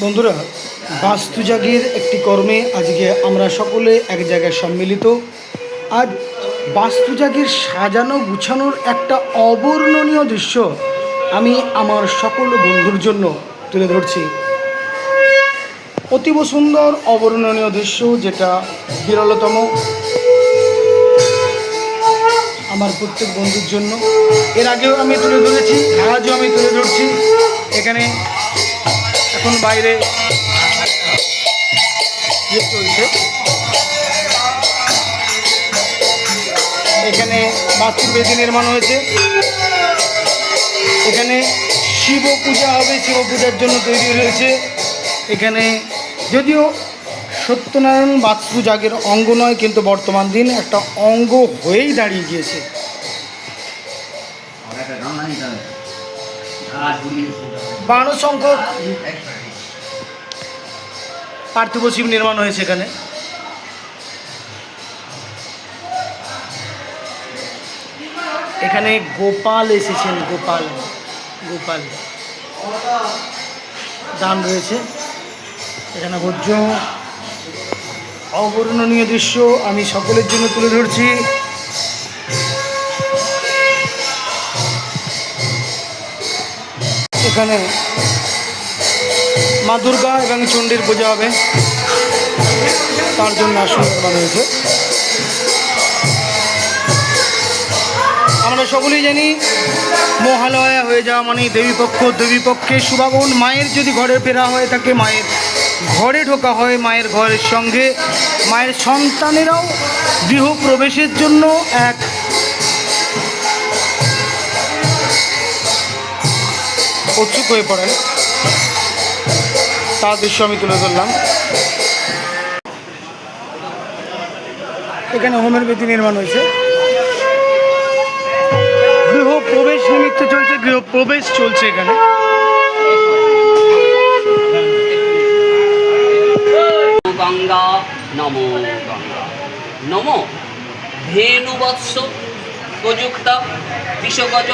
বন্ধুরা, বাস্তুজাগের একটি কর্মে আজকে আমরা সকলে এক জায়গায় সম্মিলিত। আজ বাস্তুজাগের সাজানো গুছানোর একটা অবর্ণনীয় দৃশ্য আমি আমার সকল বন্ধুর জন্য তুলে ধরছি। অতীব সুন্দর অবর্ণনীয় দৃশ্য, যেটা বিরলতম আমার প্রত্যেক বন্ধুর জন্য। এর আগেও আমি তুলে ধরেছি, আজও আমি তুলে ধরছি। এখানে এখন বাইরে চলছে, এখানে বাস্তুর বেদি নির্মাণ হয়েছে। এখানে শিব পূজা হবে, শিব পূজার জন্য তৈরি হয়েছে। এখানে যদিও সত্যনারায়ণ বাস্তুজাগের অঙ্গ নয়, কিন্তু বর্তমান দিন একটা অঙ্গ হয়েই দাঁড়িয়ে গিয়েছে। বারো সংখ্যক পার্থিব শিব নির্মাণ হয়েছে এখানে। এখানে গোপাল এসেছেন, গোপাল দান রয়েছে এখানে। ভোজ্য অবর্ণনীয় দৃশ্য আমি সকলের জন্য তুলে ধরছি। এখানে মা দুর্গা এবং চণ্ডীর পূজা হবে, তার জন্য আসন নির্মাণ হয়েছে। আমরা সকলেই জানি মহালয়া হয়ে যাওয়া মানে দেবীপক্ষে শুভাগমন। মায়ের যদি ঘরে ফেরা হয়ে থাকে, মায়ের ঘরে ঢোকা হয়, মায়ের ঘরের সঙ্গে মায়ের সন্তানেরাও গৃহপ্রবেশের জন্য এক উৎসুক হয়ে পড়েন। তার দৃশ্য আমি তুলে ধরলাম। এখানে হোমের বেদি নির্মাণ হয়েছে, গৃহপ্রবেশ নিমিত্তে চলছে, গৃহপ্রবেশ চলছে এখানে। গঙ্গা নমো গঙ্গা নমো ধেনুবৎস প্রযুক্ত বিশ্বগজ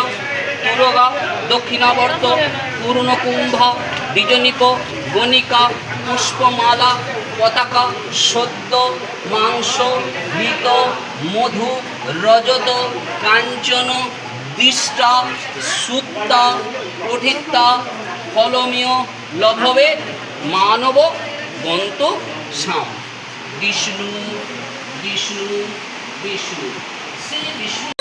তুরগা দক্ষিণাবর্ত পূর্ণকুম্ভ দ্বিজনিক গণিকা পুষ্পমালা পতাকা সদ্য মাংস ঘৃত মধু রজত কাঞ্চন দৃষ্টা সুত্তা পঠিতা ফলমীয় লভবে মানব গন্ত শাম। বিষ্ণু বিষ্ণু বিষ্ণু শ্রী বিষ্ণু।